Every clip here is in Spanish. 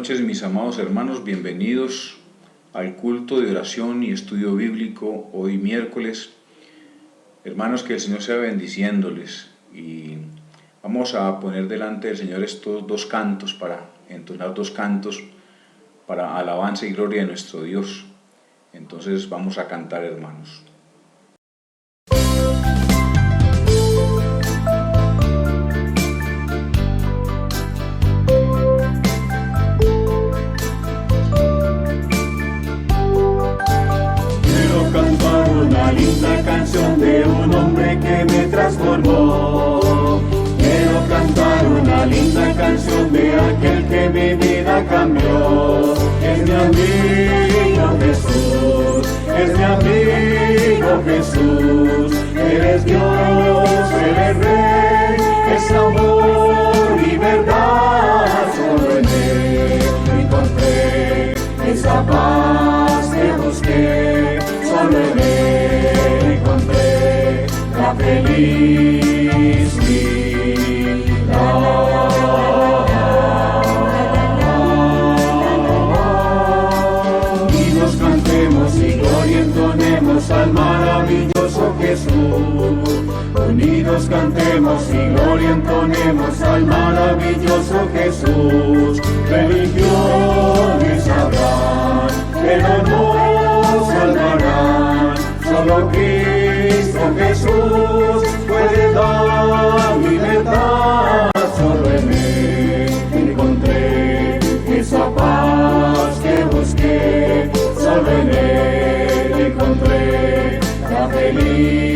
noches, mis amados hermanos, bienvenidos al culto de oración y estudio bíblico hoy miércoles. Hermanos, que el Señor sea bendiciéndoles, y vamos a poner delante del Señor estos dos cantos, para entonar dos cantos para alabanza y gloria de nuestro Dios. Entonces vamos a cantar, hermanos. Una linda canción de un hombre que me transformó. Quiero cantar una linda canción de aquel que mi vida cambió. Es mi amigo Jesús, es mi amigo Jesús. Eres Dios, eres Rey, es amor y verdad. Solo en Él encontré esa paz que busqué. Solo en Él encontré la felicidad. Unidos cantemos y gloria entonemos al maravilloso Jesús. Unidos cantemos y gloria entonemos al maravilloso Jesús. Religiones habrán, pero no salvarán. Solo Cristo Jesús puede dar libertad. Solo en Él encontré esa paz que busqué. Solo en Él encontré la felicidad.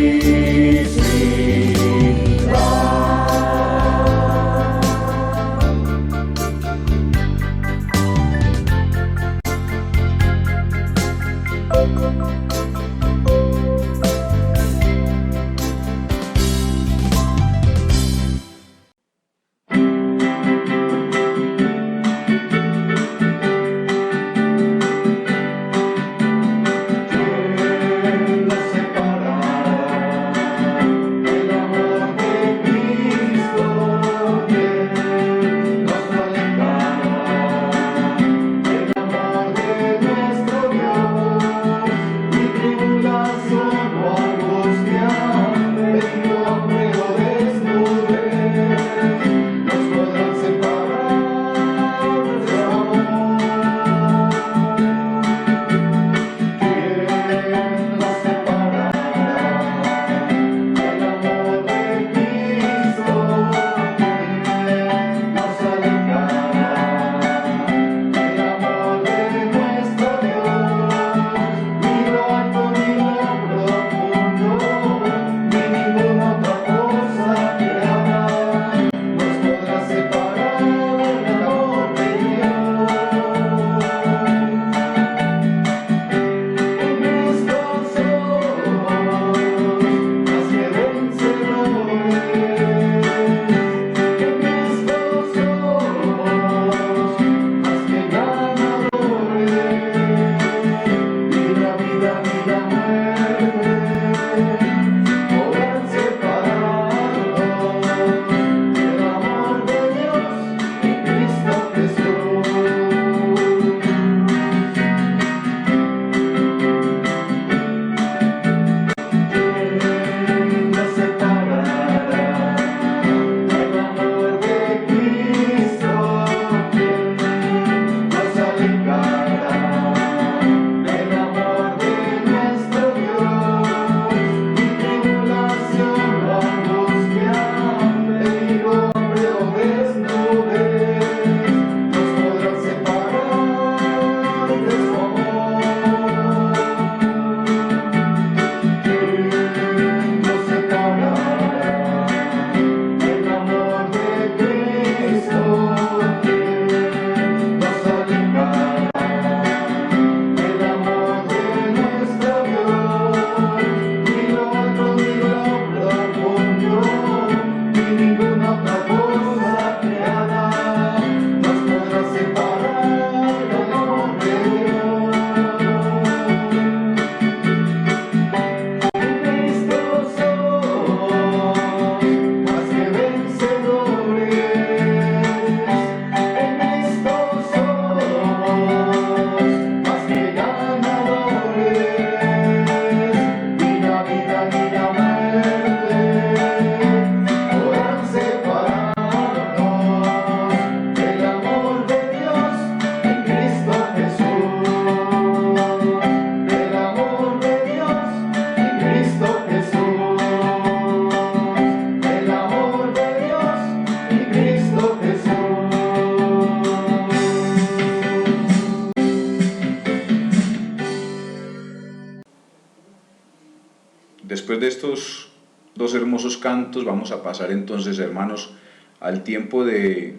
después de estos dos hermosos cantos vamos a pasar entonces, hermanos, al tiempo de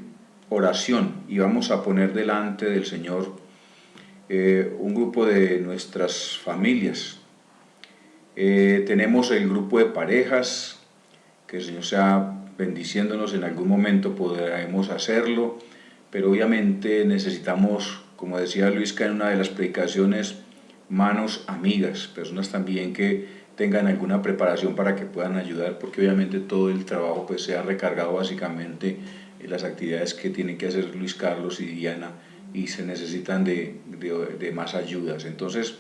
oración y vamos a poner delante del Señor un grupo de nuestras familias. Tenemos el grupo de parejas, que el Señor sea bendiciéndonos, en algún momento podremos hacerlo, pero obviamente necesitamos, como decía Luisca en una de las predicaciones, manos amigas, personas también que tengan alguna preparación para que puedan ayudar, porque obviamente todo el trabajo pues se ha recargado básicamente en las actividades que tienen que hacer Luis Carlos y Diana, y se necesitan de más ayudas. Entonces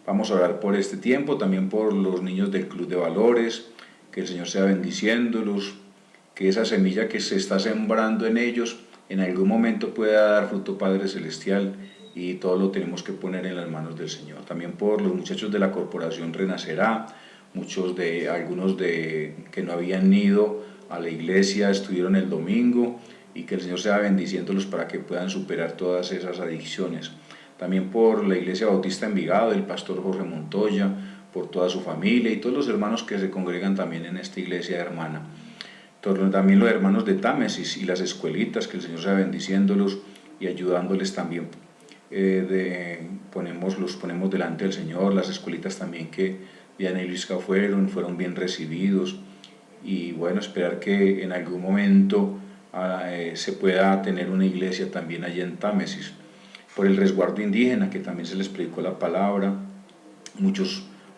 vamos a orar por este tiempo, también por los niños del Club de Valores, que el Señor sea bendiciéndolos, que esa semilla que se está sembrando en ellos en algún momento pueda dar fruto, Padre Celestial, y todo lo tenemos que poner en las manos del Señor. También por los muchachos de la Corporación Renacerá, algunos que no habían ido a la iglesia estuvieron el domingo, y que el Señor sea bendiciéndolos para que puedan superar todas esas adicciones. También por la Iglesia Bautista Envigado, el pastor Jorge Montoya, por toda su familia y todos los hermanos que se congregan también en esta iglesia hermana. También los hermanos de Támesis y las escuelitas, que el Señor sea bendiciéndolos y ayudándoles también. Los ponemos delante del Señor, las escuelitas también que Diana y Luisca fueron bien recibidos, y bueno, esperar que en algún momento se pueda tener una iglesia también allí en Támesis. Por el resguardo indígena, que también se les predicó la palabra,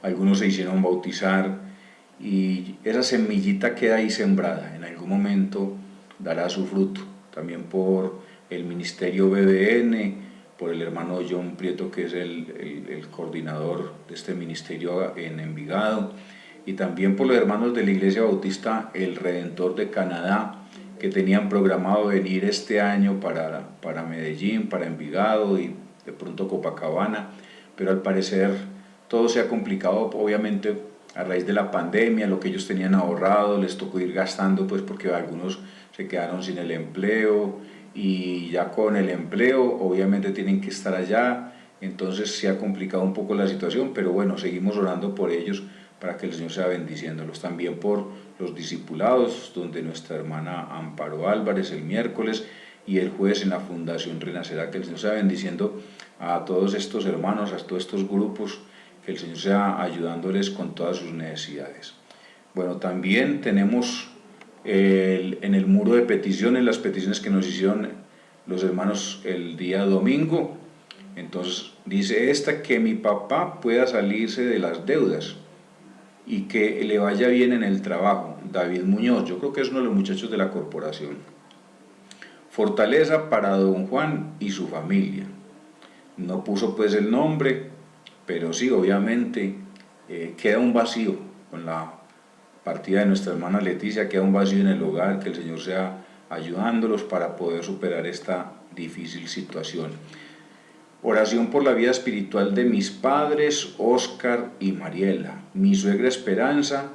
algunos se hicieron bautizar, y esa semillita queda ahí sembrada, en algún momento dará su fruto. También por el ministerio BBN, por el hermano John Prieto, que es el coordinador de este ministerio en Envigado, y también por los hermanos de la Iglesia Bautista El Redentor de Canadá, que tenían programado venir este año para Medellín, para Envigado y de pronto Copacabana, pero al parecer todo se ha complicado, obviamente a raíz de la pandemia. Lo que ellos tenían ahorrado les tocó ir gastando, pues porque algunos se quedaron sin el empleo, y ya con el empleo obviamente tienen que estar allá, entonces se ha complicado un poco la situación, pero bueno, seguimos orando por ellos para que el Señor sea bendiciéndolos. También por los discipulados, donde nuestra hermana Amparo Álvarez el miércoles y el jueves en la Fundación Renacerá, que el Señor sea bendiciendo a todos estos hermanos, a todos estos grupos, que el Señor sea ayudándoles con todas sus necesidades. Bueno, también tenemos en el muro de peticiones las peticiones que nos hicieron los hermanos el día domingo. Entonces dice que mi papá pueda salirse de las deudas y que le vaya bien en el trabajo. David Muñoz, yo creo que es uno de los muchachos de la corporación. Fortaleza para don Juan y su familia. No puso pues el nombre, pero sí, obviamente queda un vacío con la partida de nuestra hermana Leticia, queda un vacío en el hogar, que el Señor sea ayudándolos para poder superar esta difícil situación. Oración por la vida espiritual de mis padres, Oscar y Mariela, mi suegra Esperanza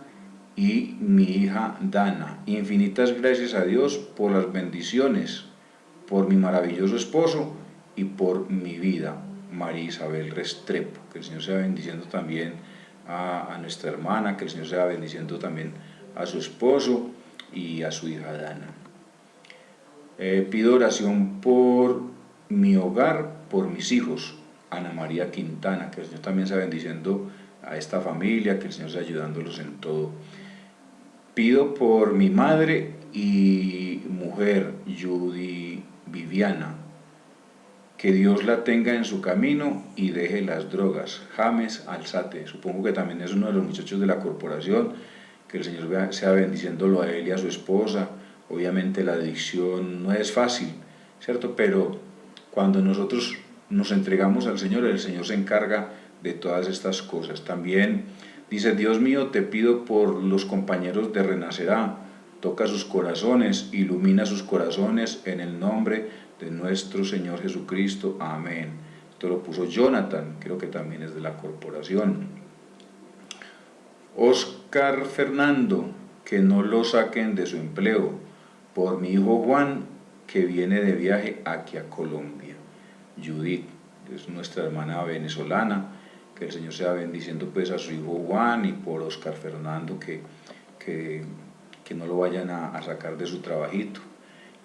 y mi hija Dana. Infinitas gracias a Dios por las bendiciones, por mi maravilloso esposo y por mi vida, María Isabel Restrepo. Que el Señor sea bendiciendo también a nuestra hermana, que el Señor sea bendiciendo también a su esposo y a su hija Dana. Pido oración por mi hogar, por mis hijos, Ana María Quintana, que el Señor también sea bendiciendo a esta familia, que el Señor sea ayudándolos en todo. Pido por mi madre y mujer, Judy Viviana, que Dios la tenga en su camino y deje las drogas. James Alzate, supongo que también es uno de los muchachos de la corporación, que el Señor sea bendiciéndolo a él y a su esposa. Obviamente la adicción no es fácil, ¿cierto? Pero cuando nosotros nos entregamos al Señor, el Señor se encarga de todas estas cosas. También dice: Dios mío, te pido por los compañeros de Renacerá, toca sus corazones, ilumina sus corazones en el nombre de nuestro Señor Jesucristo. Amén. Esto lo puso Jonathan, creo que también es de la corporación. Oscar Fernando, que no lo saquen de su empleo, por mi hijo Juan, que viene de viaje aquí a Colombia. Judith, es nuestra hermana venezolana, que el Señor sea bendiciendo pues a su hijo Juan y por Oscar Fernando, que no lo vayan a sacar de su trabajito.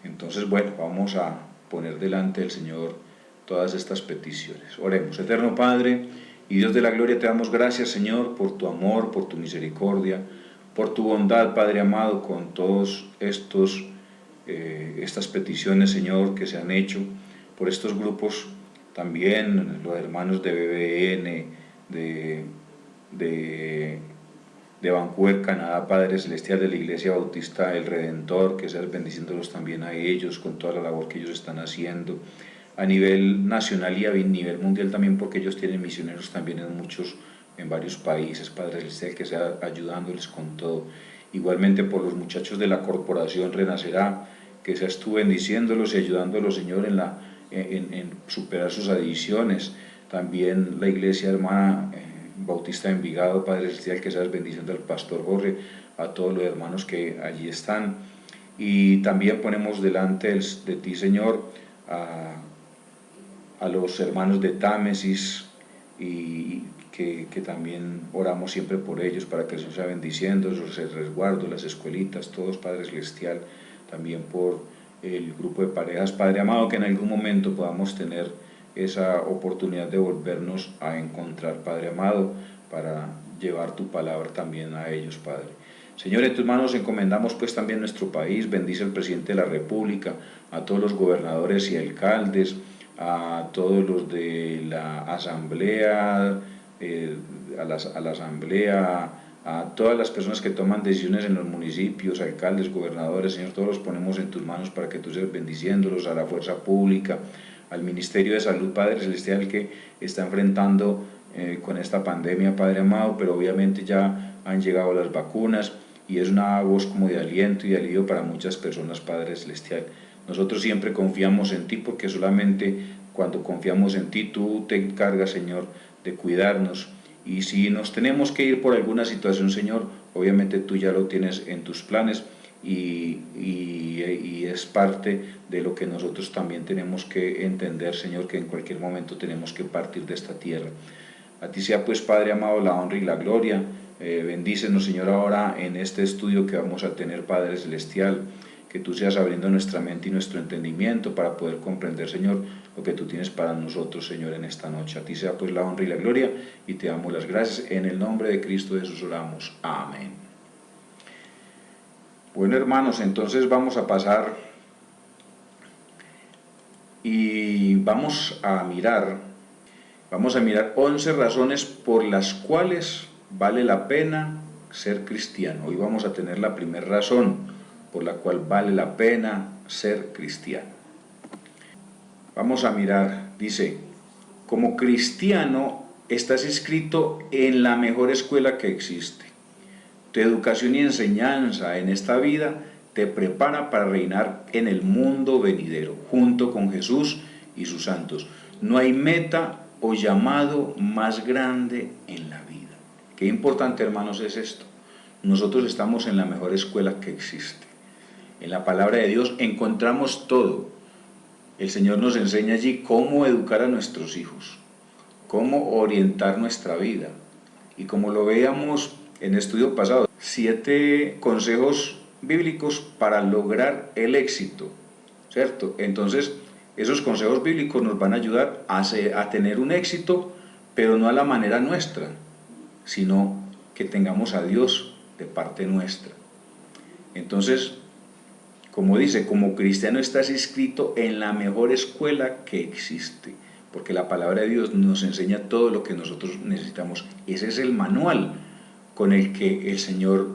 Entonces, bueno, vamos a poner delante del Señor todas estas peticiones. Oremos. Eterno Padre y Dios de la gloria, te damos gracias, Señor, por tu amor, por tu misericordia, por tu bondad, Padre amado, con todos estas peticiones, Señor, que se han hecho, por estos grupos también, los hermanos de BBN, de Vancouver, Canadá, Padre Celestial, de la Iglesia Bautista El Redentor, que seas bendiciéndolos también a ellos con toda la labor que ellos están haciendo a nivel nacional y a nivel mundial también, porque ellos tienen misioneros también en varios países, Padre Celestial, que sea ayudándoles con todo. Igualmente por los muchachos de la corporación Renacerá, que seas tú bendiciéndolos y ayudándolos, Señor, en superar sus adicciones. También la Iglesia Hermana Bautista de Envigado, Padre Celestial, que seas bendiciendo al pastor Jorge, a todos los hermanos que allí están. Y también ponemos delante de ti, Señor, a los hermanos de Támesis, y que también oramos siempre por ellos, para que el Señor sea bendiciendo, los resguardos, las escuelitas, todos, Padre Celestial, también por el grupo de parejas, Padre amado, que en algún momento podamos tener esa oportunidad de volvernos a encontrar, Padre amado, para llevar tu palabra también a ellos, Padre. Señor, en tus manos encomendamos pues también nuestro país. Bendice al presidente de la República, a todos los gobernadores y alcaldes, a todos los de la asamblea, a la asamblea, a todas las personas que toman decisiones en los municipios, alcaldes, gobernadores. Señor, todos los ponemos en tus manos para que tú seas bendiciéndolos, a la fuerza pública, al Ministerio de Salud, Padre Celestial, que está enfrentando con esta pandemia, Padre amado, pero obviamente ya han llegado las vacunas y es una voz como de aliento y de alivio para muchas personas, Padre Celestial. Nosotros siempre confiamos en ti, porque solamente cuando confiamos en ti, tú te encargas, Señor, de cuidarnos. Y si nos tenemos que ir por alguna situación, Señor, obviamente tú ya lo tienes en tus planes, y es parte de lo que nosotros también tenemos que entender, Señor, que en cualquier momento tenemos que partir de esta tierra. A ti sea pues, Padre amado, la honra y la gloria. Bendícenos, Señor, ahora en este estudio que vamos a tener, Padre Celestial, que tú seas abriendo nuestra mente y nuestro entendimiento para poder comprender, Señor, lo que tú tienes para nosotros, Señor, en esta noche. A ti sea pues la honra y la gloria, y te damos las gracias. En el nombre de Cristo Jesús oramos. Amén. Bueno, hermanos, entonces vamos a pasar y vamos a mirar 11 razones por las cuales vale la pena ser cristiano. Hoy vamos a tener la primera razón por la cual vale la pena ser cristiano. Vamos a mirar, dice: como cristiano estás inscrito en la mejor escuela que existe. Tu educación y enseñanza en esta vida te prepara para reinar en el mundo venidero, junto con Jesús y sus santos. No hay meta o llamado más grande en la vida. Qué importante, hermanos, es esto. Nosotros estamos en la mejor escuela que existe. En la palabra de Dios encontramos todo. El Señor nos enseña allí cómo educar a nuestros hijos, cómo orientar nuestra vida. Y como lo veíamos en el estudio pasado, 7 consejos bíblicos para lograr el éxito, ¿cierto? Entonces, esos consejos bíblicos nos van a ayudar a tener un éxito, pero no a la manera nuestra, sino que tengamos a Dios de parte nuestra. Entonces, como dice, como cristiano estás inscrito en la mejor escuela que existe, porque la palabra de Dios nos enseña todo lo que nosotros necesitamos. Ese es el manual con el que el Señor,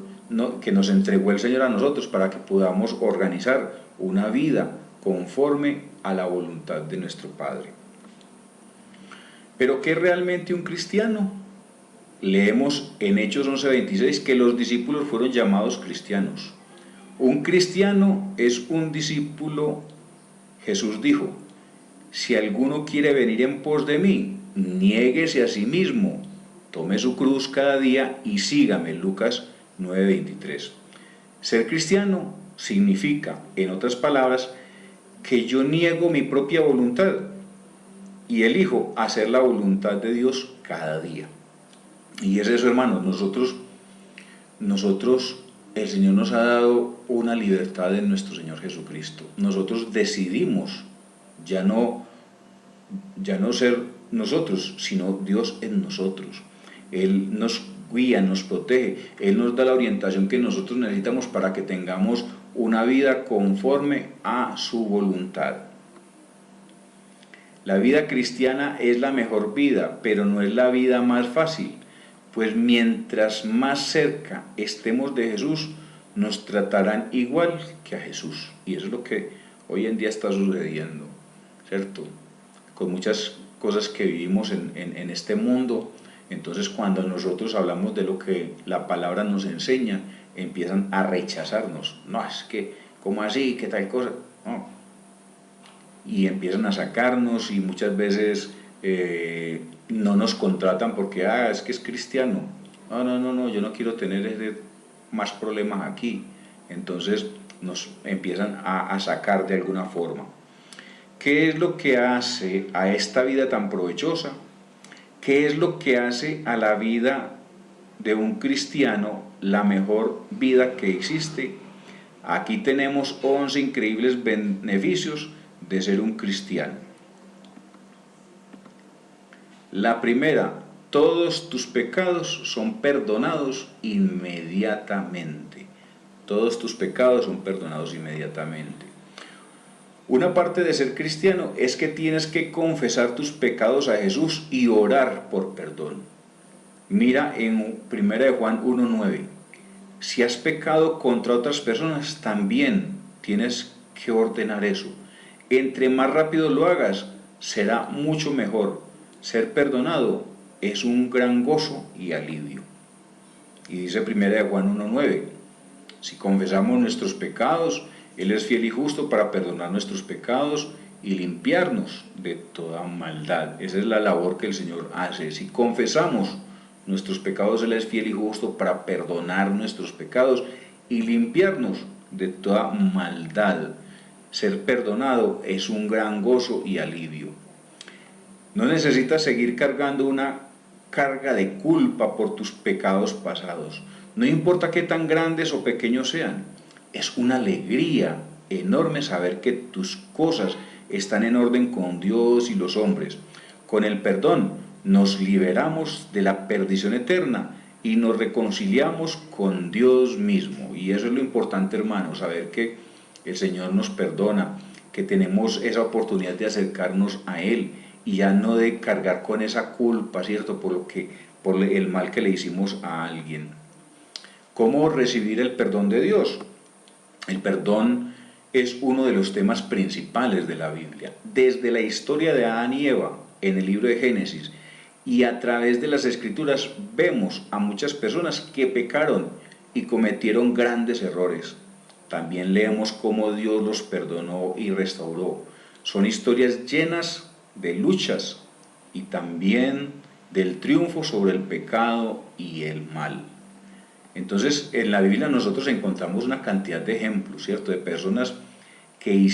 que nos entregó el Señor a nosotros, para que podamos organizar una vida conforme a la voluntad de nuestro Padre. ¿Pero qué es realmente un cristiano? Leemos en Hechos 11:26 que los discípulos fueron llamados cristianos. Un cristiano es un discípulo. Jesús dijo: si alguno quiere venir en pos de mí, niéguese a sí mismo, tome su cruz cada día y sígame. Lucas 9:23. Ser cristiano significa, en otras palabras, que yo niego mi propia voluntad y elijo hacer la voluntad de Dios cada día. Y es eso, hermanos, nosotros, el Señor nos ha dado una libertad en nuestro Señor Jesucristo. Nosotros decidimos ya no ser nosotros, sino Dios en nosotros. Él nos guía, nos protege, Él nos da la orientación que nosotros necesitamos para que tengamos una vida conforme a su voluntad. La vida cristiana es la mejor vida, pero no es la vida más fácil, pues mientras más cerca estemos de Jesús, nos tratarán igual que a Jesús. Y eso es lo que hoy en día está sucediendo, ¿cierto? Con muchas cosas que vivimos en este mundo, entonces cuando nosotros hablamos de lo que la palabra nos enseña, empiezan a rechazarnos. No, es que, ¿cómo así? ¿Qué tal cosa? No. Y empiezan a sacarnos y muchas veces no nos contratan porque, es que es cristiano. No, yo no quiero tener más problemas aquí. Entonces nos empiezan a sacar de alguna forma. ¿Qué es lo que hace a esta vida tan provechosa? ¿Qué es lo que hace a la vida de un cristiano la mejor vida que existe? Aquí tenemos 11 increíbles beneficios de ser un cristiano. La primera, todos tus pecados son perdonados inmediatamente. Todos tus pecados son perdonados inmediatamente. Una parte de ser cristiano es que tienes que confesar tus pecados a Jesús y orar por perdón. Mira en 1 Juan 1:9. Si has pecado contra otras personas, también tienes que ordenar eso. Entre más rápido lo hagas, será mucho mejor. Ser perdonado es un gran gozo y alivio. Y dice 1 Juan 1:9. Si confesamos nuestros pecados, Él es fiel y justo para perdonar nuestros pecados y limpiarnos de toda maldad. Esa es la labor que el Señor hace. Si confesamos nuestros pecados, Él es fiel y justo para perdonar nuestros pecados y limpiarnos de toda maldad. Ser perdonado es un gran gozo y alivio. No necesitas seguir cargando una carga de culpa por tus pecados pasados. No importa qué tan grandes o pequeños sean. Es una alegría enorme saber que tus cosas están en orden con Dios y los hombres. Con el perdón nos liberamos de la perdición eterna y nos reconciliamos con Dios mismo. Y eso es lo importante, hermano, saber que el Señor nos perdona, que tenemos esa oportunidad de acercarnos a Él y ya no de cargar con esa culpa, ¿cierto? Por el mal que le hicimos a alguien. ¿Cómo recibir el perdón de Dios? El perdón es uno de los temas principales de la Biblia. Desde la historia de Adán y Eva en el libro de Génesis y a través de las Escrituras vemos a muchas personas que pecaron y cometieron grandes errores. También leemos cómo Dios los perdonó y restauró. Son historias llenas de luchas y también del triunfo sobre el pecado y el mal. Entonces, en la Biblia nosotros encontramos una cantidad de ejemplos, ¿cierto? De personas que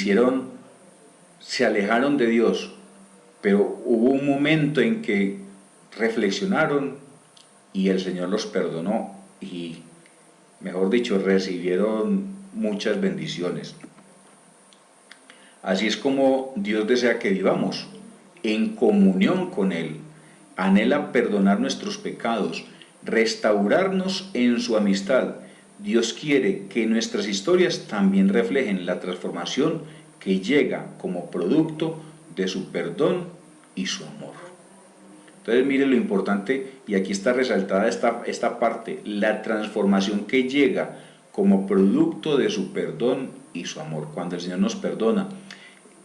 se alejaron de Dios, pero hubo un momento en que reflexionaron y el Señor los perdonó y, mejor dicho, recibieron muchas bendiciones. Así es como Dios desea que vivamos, en comunión con Él. Anhela perdonar nuestros pecados, restaurarnos en su amistad. Dios quiere que nuestras historias también reflejen la transformación que llega como producto de su perdón y su amor. Entonces mire lo importante, y aquí está resaltada esta parte, la transformación que llega como producto de su perdón y su amor. Cuando el Señor nos perdona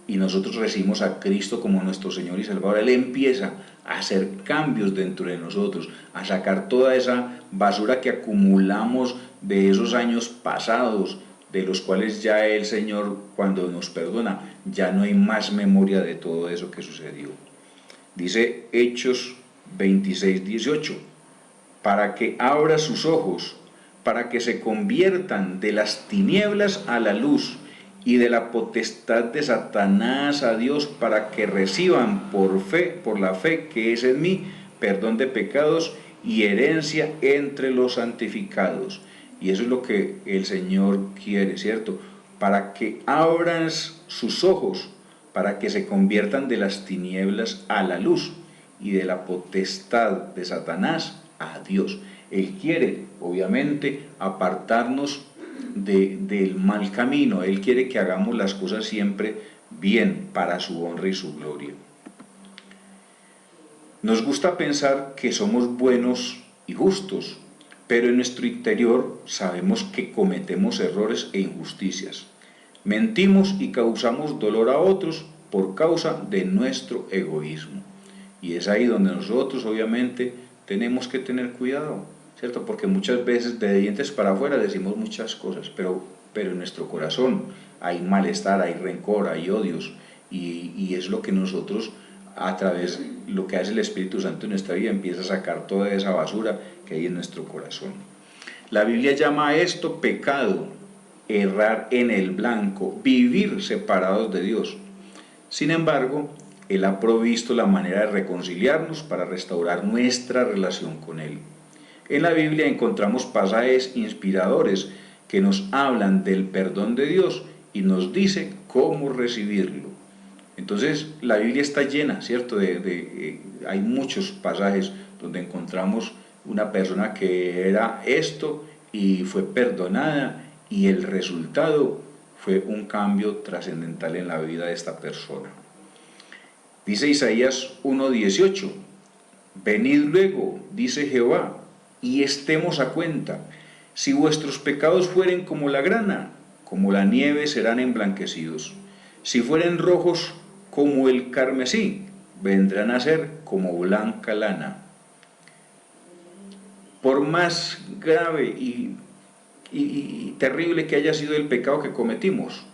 y nosotros recibimos a Cristo como nuestro Señor y Salvador, Él empieza a hacer cambios dentro de nosotros, a sacar toda esa basura que acumulamos de esos años pasados, de los cuales ya el Señor, cuando nos perdona, ya no hay más memoria de todo eso que sucedió. Dice Hechos 26:18, para que abra sus ojos, para que se conviertan de las tinieblas a la luz y de la potestad de Satanás a Dios, para que reciban por la fe que es en mí, perdón de pecados y herencia entre los santificados. Y eso es lo que el Señor quiere, ¿cierto? Para que abran sus ojos, para que se conviertan de las tinieblas a la luz y de la potestad de Satanás a Dios. Él quiere, obviamente, apartarnos del mal camino. Él quiere que hagamos las cosas siempre bien, para su honra y su gloria. Nos gusta pensar que somos buenos y justos, pero en nuestro interior sabemos que cometemos errores e injusticias. Mentimos y causamos dolor a otros por causa de nuestro egoísmo. Y es ahí donde nosotros, obviamente, tenemos que tener cuidado, ¿cierto? Porque muchas veces de dientes para afuera decimos muchas cosas, pero en nuestro corazón hay malestar, hay rencor, hay odios, y es lo que nosotros, a través de lo que hace el Espíritu Santo en nuestra vida, empieza a sacar toda esa basura que hay en nuestro corazón. La Biblia llama a esto pecado, errar en el blanco, vivir separados de Dios. Sin embargo, Él ha provisto la manera de reconciliarnos para restaurar nuestra relación con Él. En la Biblia encontramos pasajes inspiradores que nos hablan del perdón de Dios y nos dice cómo recibirlo. Entonces, la Biblia está llena, ¿cierto? Hay muchos pasajes donde encontramos una persona que era esto y fue perdonada, y el resultado fue un cambio trascendental en la vida de esta persona. Dice Isaías 1:18, venid luego, dice Jehová, y estemos a cuenta. Si vuestros pecados fueren como la grana, como la nieve serán emblanquecidos. Si fueren rojos como el carmesí, vendrán a ser como blanca lana. Por más grave y terrible que haya sido el pecado que cometimos,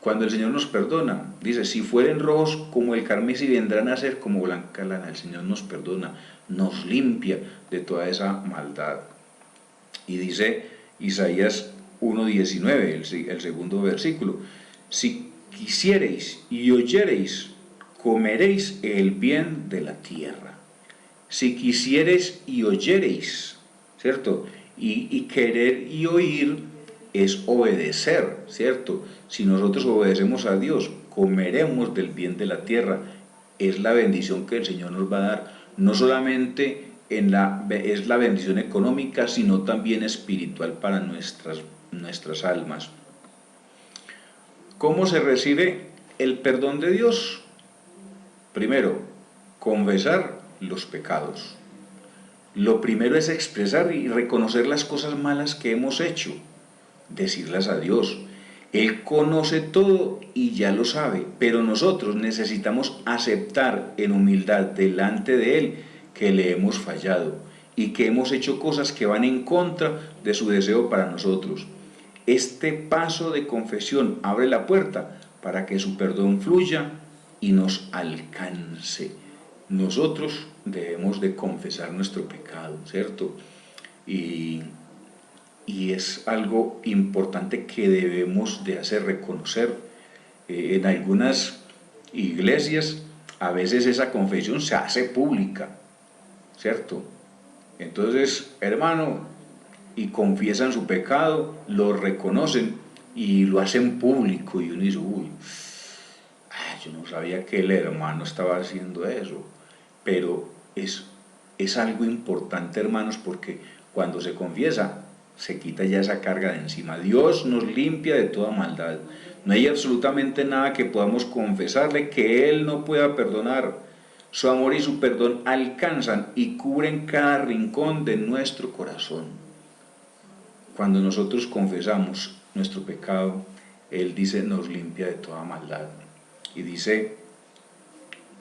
cuando el Señor nos perdona, dice, si fueren rojos como el carmesí, vendrán a ser como blanca lana. El Señor nos perdona, nos limpia de toda esa maldad. Y dice Isaías 1:19, el segundo versículo, si quisiereis y oyereis, comeréis el bien de la tierra. Si quisiereis y oyereis, ¿cierto? Y querer y oír es obedecer, ¿cierto? Si nosotros obedecemos a Dios, comeremos del bien de la tierra. Es la bendición que el Señor nos va a dar. No solamente es la bendición económica, sino también espiritual para nuestras almas. ¿Cómo se recibe el perdón de Dios? Primero, confesar los pecados. Lo primero es expresar y reconocer las cosas malas que hemos hecho, decirlas a Dios. Él conoce todo y ya lo sabe, pero nosotros necesitamos aceptar en humildad delante de Él que le hemos fallado y que hemos hecho cosas que van en contra de su deseo para nosotros. Este paso de confesión abre la puerta para que su perdón fluya y nos alcance. Nosotros debemos de confesar nuestro pecado, ¿cierto? Y es algo importante que debemos de hacer, reconocer. En algunas iglesias a veces esa confesión se hace pública, ¿cierto? Entonces, hermano, y confiesan su pecado, lo reconocen y lo hacen público, y uno dice, uy, yo no sabía que el hermano estaba haciendo eso. Pero es algo importante, hermanos, porque cuando se confiesa, se quita ya esa carga de encima. Dios nos limpia de toda maldad. No hay absolutamente nada que podamos confesarle que Él no pueda perdonar. Su amor y su perdón alcanzan y cubren cada rincón de nuestro corazón. Cuando nosotros confesamos nuestro pecado, Él dice, nos limpia de toda maldad. Y dice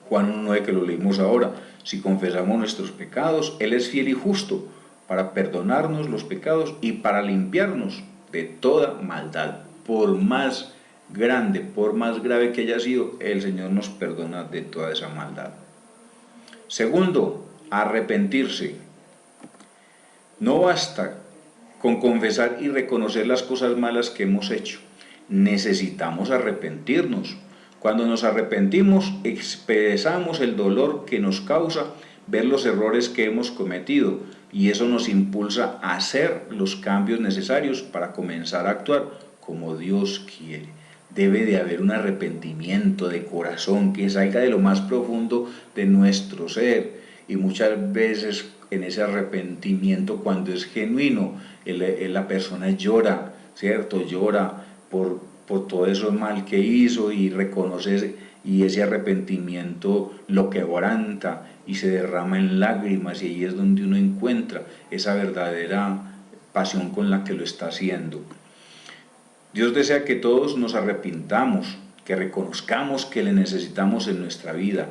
Juan 1:9, que lo leímos ahora, si confesamos nuestros pecados, Él es fiel y justo para perdonarnos los pecados y para limpiarnos de toda maldad. Por más grande, por más grave que haya sido, el Señor nos perdona de toda esa maldad. Segundo, arrepentirse. No basta con confesar y reconocer las cosas malas que hemos hecho. necesitamos arrepentirnos. Cuando nos arrepentimos, expresamos el dolor que nos causa ver los errores que hemos cometido, y eso nos impulsa a hacer los cambios necesarios para comenzar a actuar como Dios quiere. Debe de haber un arrepentimiento de corazón que salga de lo más profundo de nuestro ser, y muchas veces en ese arrepentimiento, cuando es genuino, la persona llora, ¿cierto? Llora por todo eso mal que hizo, y reconoce, y ese arrepentimiento lo quebranta y se derrama en lágrimas, y ahí es donde uno encuentra esa verdadera pasión con la que lo está haciendo. Dios desea que todos nos arrepintamos, que reconozcamos que le necesitamos en nuestra vida.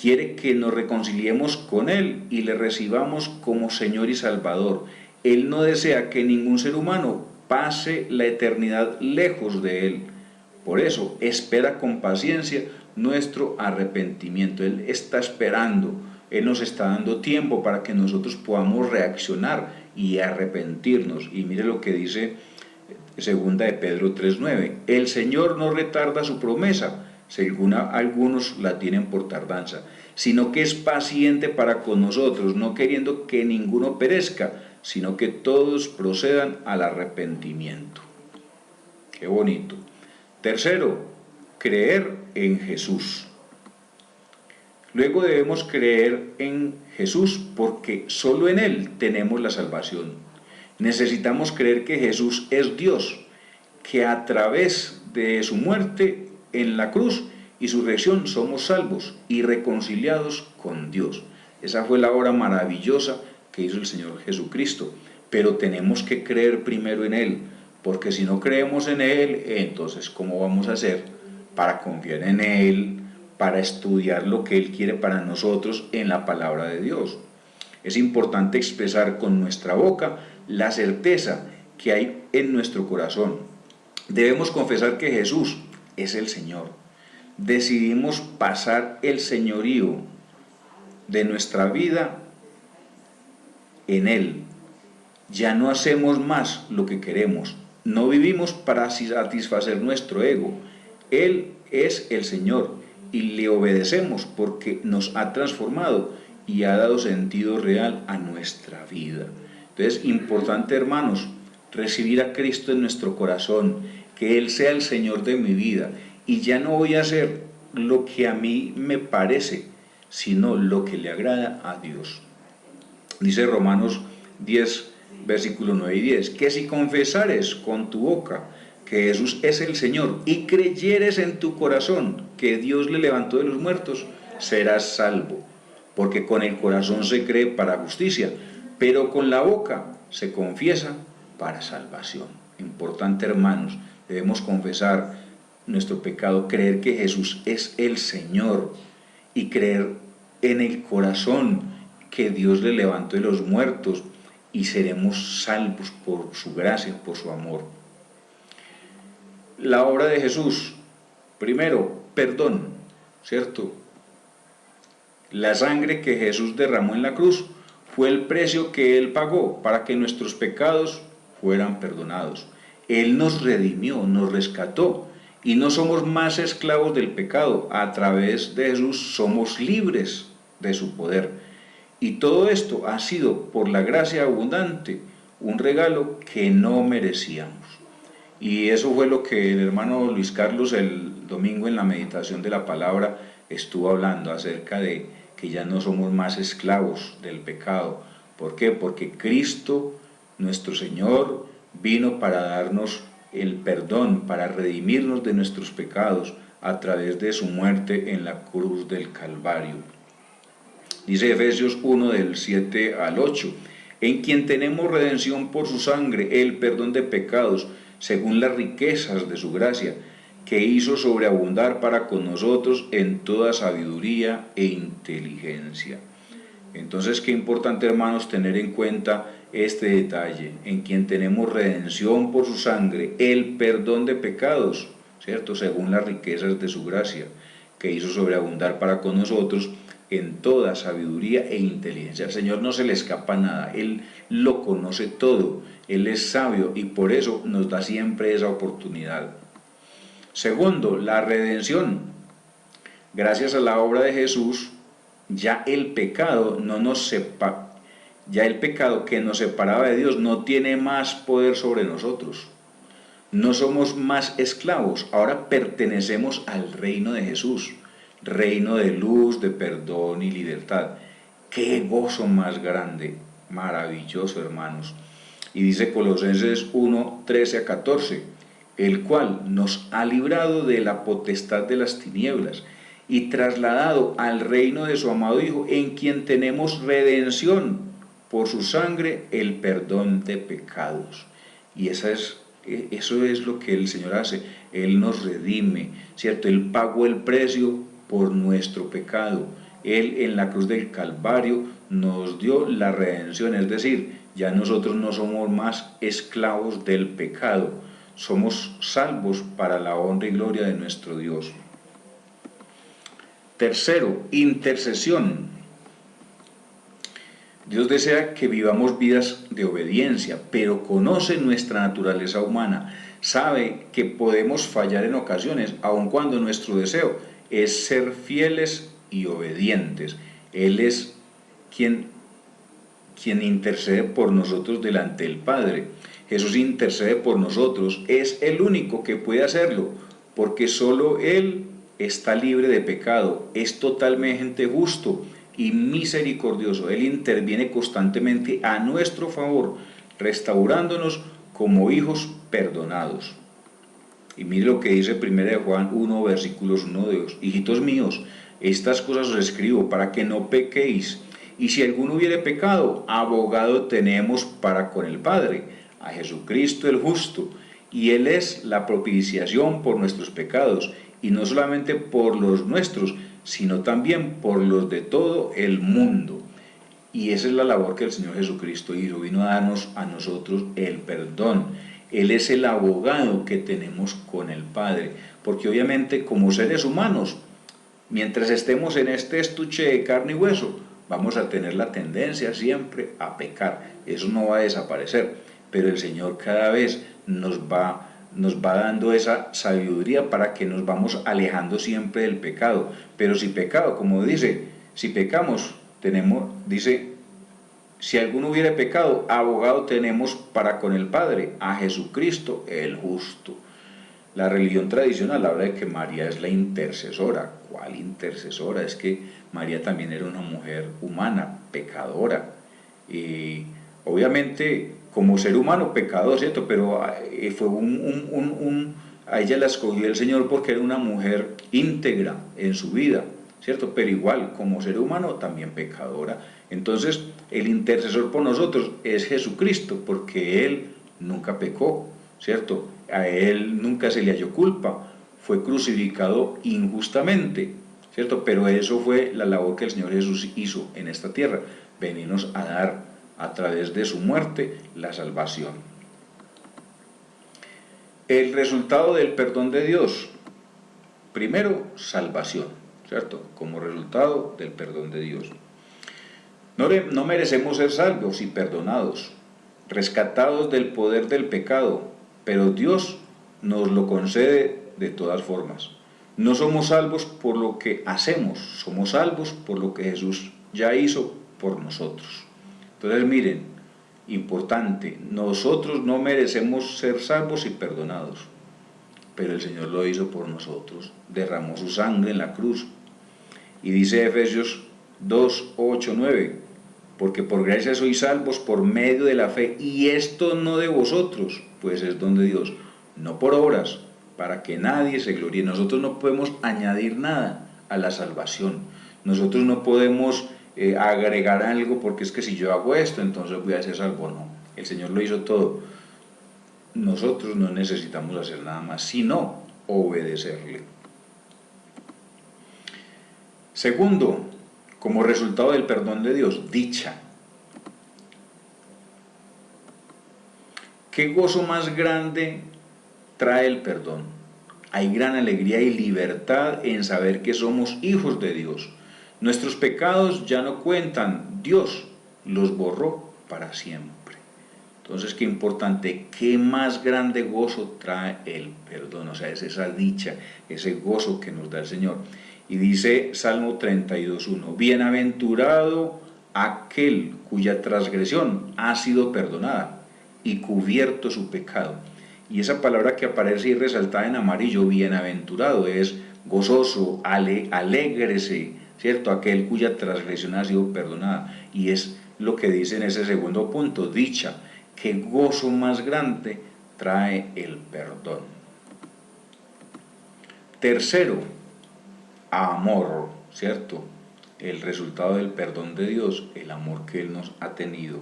Quiere que nos reconciliemos con Él y le recibamos como Señor y Salvador. Él no desea que ningún ser humano pase la eternidad lejos de Él. Por eso espera con paciencia nuestro arrepentimiento. Él está esperando, Él nos está dando tiempo para que nosotros podamos reaccionar y arrepentirnos. Y mire lo que dice 2 de Pedro 3:9. El Señor no retarda su promesa, según algunos la tienen por tardanza, sino que es paciente para con nosotros, no queriendo que ninguno perezca, sino que todos procedan al arrepentimiento. Qué bonito. Tercero, creer en Jesús. Luego debemos creer en Jesús porque solo en Él tenemos la salvación. Necesitamos creer que Jesús es Dios, que a través de su muerte en la cruz y su resurrección somos salvos y reconciliados con Dios. Esa fue la obra maravillosa que hizo el Señor Jesucristo, pero tenemos que creer primero en Él, porque si no creemos en Él, entonces ¿cómo vamos a hacer para confiar en Él, para estudiar lo que Él quiere para nosotros en la palabra de Dios? Es importante expresar con nuestra boca la certeza que hay en nuestro corazón. Debemos confesar que Jesús es el Señor. Decidimos pasar el señorío de nuestra vida en Él. Ya no hacemos más lo que queremos. No vivimos para satisfacer nuestro ego. Él es el Señor y le obedecemos porque nos ha transformado y ha dado sentido real a nuestra vida. Entonces, importante, hermanos, recibir a Cristo en nuestro corazón, que Él sea el Señor de mi vida, y ya no voy a hacer lo que a mí me parece, sino lo que le agrada a Dios. Dice Romanos 10, versículos 9 y 10, que si confesares con tu boca que Jesús es el Señor y creyeres en tu corazón que Dios le levantó de los muertos, serás salvo, porque con el corazón se cree para justicia, pero con la boca se confiesa para salvación. Importante, hermanos, debemos confesar nuestro pecado, creer que Jesús es el Señor y creer en el corazón que Dios le levantó de los muertos, y seremos salvos por su gracia, por su amor. La obra de Jesús, primero, perdón, ¿cierto? La sangre que Jesús derramó en la cruz fue el precio que Él pagó para que nuestros pecados fueran perdonados. Él nos redimió, nos rescató, y no somos más esclavos del pecado. A través de Jesús somos libres de su poder. Y todo esto ha sido por la gracia abundante, un regalo que no merecíamos. Y eso fue lo que el hermano Luis Carlos el domingo en la meditación de la palabra estuvo hablando acerca de que ya no somos más esclavos del pecado. ¿Por qué? Porque Cristo, nuestro Señor, vino para darnos el perdón, para redimirnos de nuestros pecados a través de su muerte en la cruz del Calvario. Dice Efesios 1 del 7 al 8, en quien tenemos redención por su sangre, el perdón de pecados, según las riquezas de su gracia, que hizo sobreabundar para con nosotros en toda sabiduría e inteligencia. Entonces, qué importante, hermanos, tener en cuenta este detalle, en quien tenemos redención por su sangre, el perdón de pecados, ¿cierto? Según las riquezas de su gracia, que hizo sobreabundar para con nosotros en toda sabiduría e inteligencia. Al Señor no se le escapa nada, Él lo conoce todo, Él es sabio y por eso nos da siempre esa oportunidad. Segundo, la redención. Gracias a la obra de Jesús, ya el pecado ya el pecado que nos separaba de Dios no tiene más poder sobre nosotros. No somos más esclavos, ahora pertenecemos al reino de Jesús, reino de luz, de perdón y libertad. ¡Qué gozo más grande! Maravilloso, hermanos. Y dice Colosenses 1, 13 a 14, el cual nos ha librado de la potestad de las tinieblas y trasladado al reino de su amado Hijo, en quien tenemos redención por su sangre, el perdón de pecados. Y eso es lo que el Señor hace. Él nos redime, ¿cierto? Él pagó el precio por nuestro pecado. Él en la cruz del Calvario nos dio la redención, es decir, ya nosotros no somos más esclavos del pecado, somos salvos para la honra y gloria de nuestro Dios. Tercero, intercesión. Dios desea que vivamos vidas de obediencia, pero conoce nuestra naturaleza humana, sabe que podemos fallar en ocasiones, aun cuando nuestro deseo es ser fieles y obedientes. Él es quien intercede por nosotros delante del Padre. Jesús intercede por nosotros, es el único que puede hacerlo, porque solo Él está libre de pecado, es totalmente justo y misericordioso. Él interviene constantemente a nuestro favor, restaurándonos como hijos perdonados. Y mire lo que dice 1 Juan 1, versículos 1 de 2. Hijitos míos, estas cosas os escribo para que no pequéis. Y si alguno hubiere pecado, abogado tenemos para con el Padre, a Jesucristo el justo. Y Él es la propiciación por nuestros pecados, y no solamente por los nuestros, sino también por los de todo el mundo. Y esa es la labor que el Señor Jesucristo hizo, vino a darnos a nosotros el perdón. Él es el abogado que tenemos con el Padre, porque obviamente como seres humanos, mientras estemos en este estuche de carne y hueso, vamos a tener la tendencia siempre a pecar. Eso no va a desaparecer, pero el Señor cada vez nos va dando esa sabiduría para que nos vamos alejando siempre del pecado. Pero si pecado, como dice, si pecamos, si alguno hubiere pecado, abogado tenemos para con el Padre, a Jesucristo el justo. La religión tradicional habla de que María es la intercesora. ¿Cuál intercesora? Es que María también era una mujer humana, pecadora. Y obviamente como ser humano pecador, ¿cierto? Pero fue a ella la escogió el Señor porque era una mujer íntegra en su vida, ¿cierto? Pero igual, como ser humano también pecadora. Entonces, el intercesor por nosotros es Jesucristo, porque Él nunca pecó, ¿cierto? A Él nunca se le halló culpa, fue crucificado injustamente, ¿cierto? Pero eso fue la labor que el Señor Jesús hizo en esta tierra, venirnos a dar a través de su muerte la salvación. El resultado del perdón de Dios, primero, salvación, ¿cierto? Como resultado del perdón de Dios. No merecemos ser salvos y perdonados, rescatados del poder del pecado, pero Dios nos lo concede de todas formas. No somos salvos por lo que hacemos, somos salvos por lo que Jesús ya hizo por nosotros. Entonces miren, importante, nosotros no merecemos ser salvos y perdonados, pero el Señor lo hizo por nosotros, derramó su sangre en la cruz. Y dice Efesios 2, 8, 9, porque por gracia sois salvos por medio de la fe, y esto no de vosotros, pues es don de Dios, no por obras, para que nadie se gloríe. Nosotros no podemos añadir nada a la salvación, nosotros no podemos agregar algo porque es que si yo hago esto, entonces voy a ser salvo. No, el Señor lo hizo todo. Nosotros no necesitamos hacer nada más, sino obedecerle. Segundo, como resultado del perdón de Dios, dicha. ¿Qué gozo más grande trae el perdón? Hay gran alegría y libertad en saber que somos hijos de Dios. Nuestros pecados ya no cuentan, Dios los borró para siempre. Entonces, qué importante, qué más grande gozo trae el perdón, o sea, es esa dicha, ese gozo que nos da el Señor. Y dice Salmo 32:1, bienaventurado aquel cuya transgresión ha sido perdonada y cubierto su pecado. Y esa palabra que aparece y resaltada en amarillo, bienaventurado, es gozoso, alégrese, ¿cierto? Aquel cuya transgresión ha sido perdonada. Y es lo que dice en ese segundo punto, dicha. Qué gozo más grande trae el perdón. Tercero, amor, ¿cierto? El resultado del perdón de Dios, el amor que Él nos ha tenido.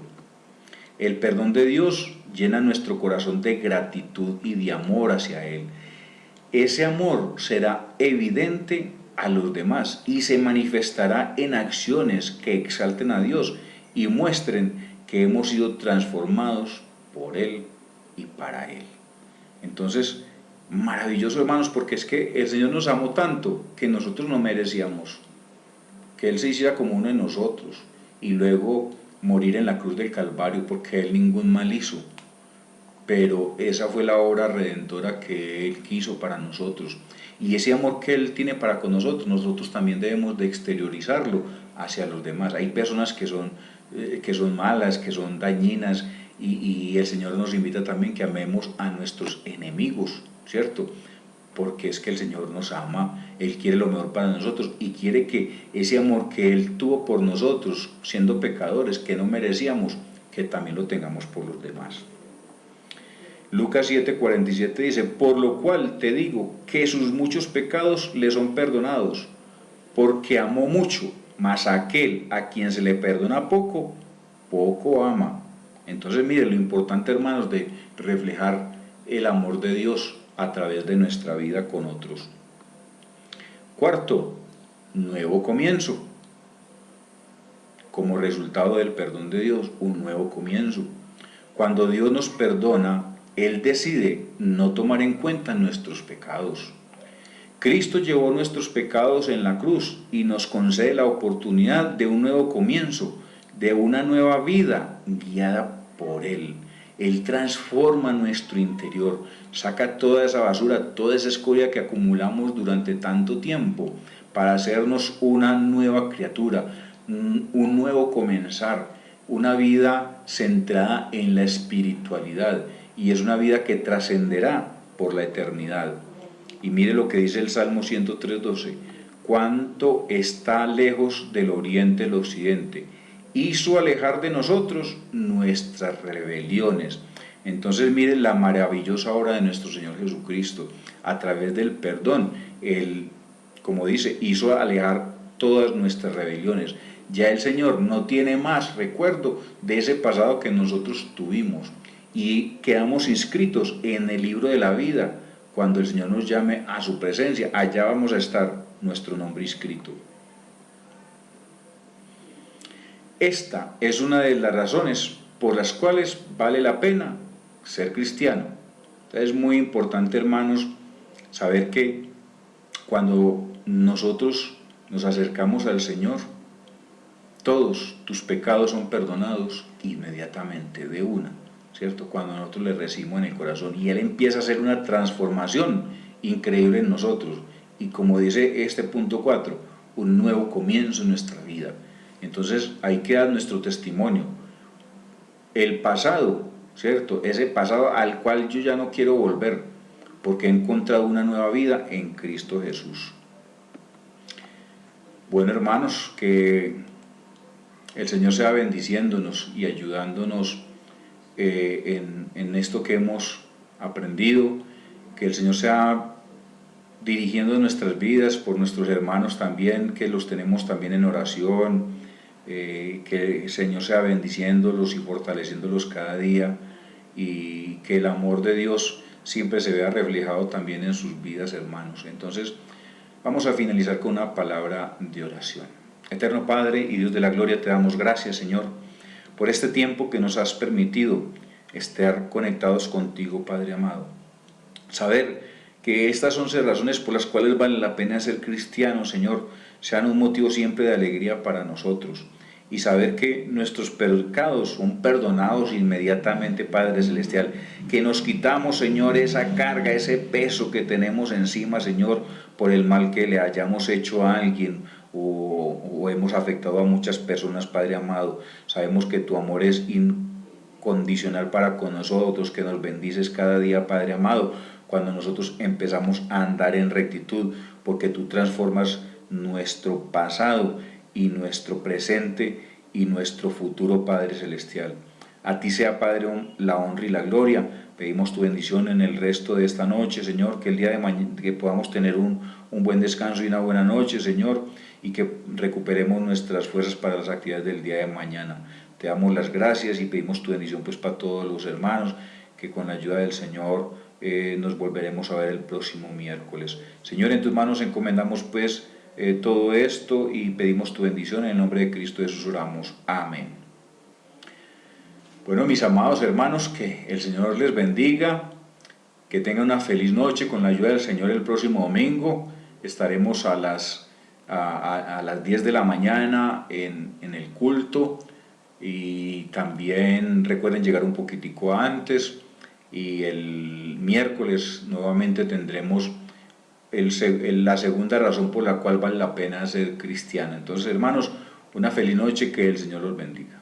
El perdón de Dios llena nuestro corazón de gratitud y de amor hacia Él. Ese amor será evidente a los demás y se manifestará en acciones que exalten a Dios y muestren que hemos sido transformados por Él y para Él. Entonces, maravilloso, hermanos, porque es que el Señor nos amó tanto que nosotros no merecíamos que Él se hiciera como uno de nosotros y luego morir en la cruz del Calvario, porque Él ningún mal hizo. Pero esa fue la obra redentora que Él quiso para nosotros. Y ese amor que Él tiene para con nosotros también debemos de exteriorizarlo hacia los demás. Hay personas que son malas, que son dañinas, y el Señor nos invita también que amemos a nuestros enemigos, ¿cierto? Porque es que el Señor nos ama, Él quiere lo mejor para nosotros y quiere que ese amor que Él tuvo por nosotros, siendo pecadores, que no merecíamos, que también lo tengamos por los demás. Lucas 7:47 dice, por lo cual te digo que sus muchos pecados le son perdonados, porque amó mucho, mas aquel a quien se le perdona poco, poco ama. Entonces, mire, lo importante, hermanos, de reflejar el amor de Dios a través de nuestra vida con otros. Cuarto, nuevo comienzo. Como resultado del perdón de Dios, un nuevo comienzo. Cuando Dios nos perdona, Él decide no tomar en cuenta nuestros pecados. Cristo llevó nuestros pecados en la cruz y nos concede la oportunidad de un nuevo comienzo, de una nueva vida guiada por Él. Él transforma nuestro interior, saca toda esa basura, toda esa escoria que acumulamos durante tanto tiempo para hacernos una nueva criatura, un nuevo comenzar, una vida centrada en la espiritualidad, y es una vida que trascenderá por la eternidad. Y mire lo que dice el Salmo 103:12, cuánto está lejos del oriente el occidente, hizo alejar de nosotros nuestras rebeliones. Entonces mire la maravillosa obra de nuestro Señor Jesucristo, a través del perdón. Él, como dice, hizo alejar todas nuestras rebeliones. Ya el Señor no tiene más recuerdo de ese pasado que nosotros tuvimos y quedamos inscritos en el libro de la vida. Cuando el Señor nos llame a su presencia, allá vamos a estar nuestro nombre inscrito. Esta es una de las razones por las cuales vale la pena ser cristiano. Entonces es muy importante, hermanos, saber que cuando nosotros nos acercamos al Señor, todos tus pecados son perdonados inmediatamente, de una, ¿cierto? Cuando nosotros le recibimos en el corazón y Él empieza a hacer una transformación increíble en nosotros. Y como dice este punto 4, un nuevo comienzo en nuestra vida. Entonces ahí queda nuestro testimonio. El pasado, ¿cierto? Ese pasado al cual yo ya no quiero volver, porque he encontrado una nueva vida en Cristo Jesús. Bueno, hermanos, que el Señor sea bendiciéndonos y ayudándonos en esto que hemos aprendido, que el Señor sea dirigiendo nuestras vidas por nuestros hermanos también, que los tenemos también en oración, que el Señor sea bendiciéndolos y fortaleciéndolos cada día, y que el amor de Dios siempre se vea reflejado también en sus vidas, hermanos. Entonces vamos a finalizar con una palabra de oración. Eterno Padre y Dios de la gloria, te damos gracias, Señor, por este tiempo que nos has permitido estar conectados contigo, Padre amado. Saber que estas 11 razones por las cuales vale la pena ser cristiano, Señor, sean un motivo siempre de alegría para nosotros. y saber que nuestros pecados son perdonados inmediatamente, Padre Celestial, que nos quitamos, Señor, esa carga, ese peso que tenemos encima, Señor, por el mal que le hayamos hecho a alguien o hemos afectado a muchas personas, Padre amado. Sabemos que tu amor es incondicional para con nosotros, que nos bendices cada día, Padre amado, cuando nosotros empezamos a andar en rectitud, porque tú transformas nuestro pasado y nuestro presente y nuestro futuro, Padre Celestial. A ti sea, Padre, la honra y la gloria. Pedimos tu bendición en el resto de esta noche, Señor, que el día de mañana que podamos tener un buen descanso y una buena noche, Señor, y que recuperemos nuestras fuerzas para las actividades del día de mañana. Te damos las gracias y pedimos tu bendición pues para todos los hermanos, que con la ayuda del Señor nos volveremos a ver el próximo miércoles. Señor, en tus manos encomendamos pues todo esto y pedimos tu bendición. En el nombre de Cristo Jesús oramos. Amén. Bueno, mis amados hermanos, que el Señor les bendiga, que tengan una feliz noche. Con la ayuda del Señor el próximo domingo estaremos a las 10 de la mañana en el culto, y también recuerden llegar un poquitico antes, y el miércoles nuevamente tendremos la segunda razón por la cual vale la pena ser cristiano. Entonces, hermanos, una feliz noche, que el Señor los bendiga.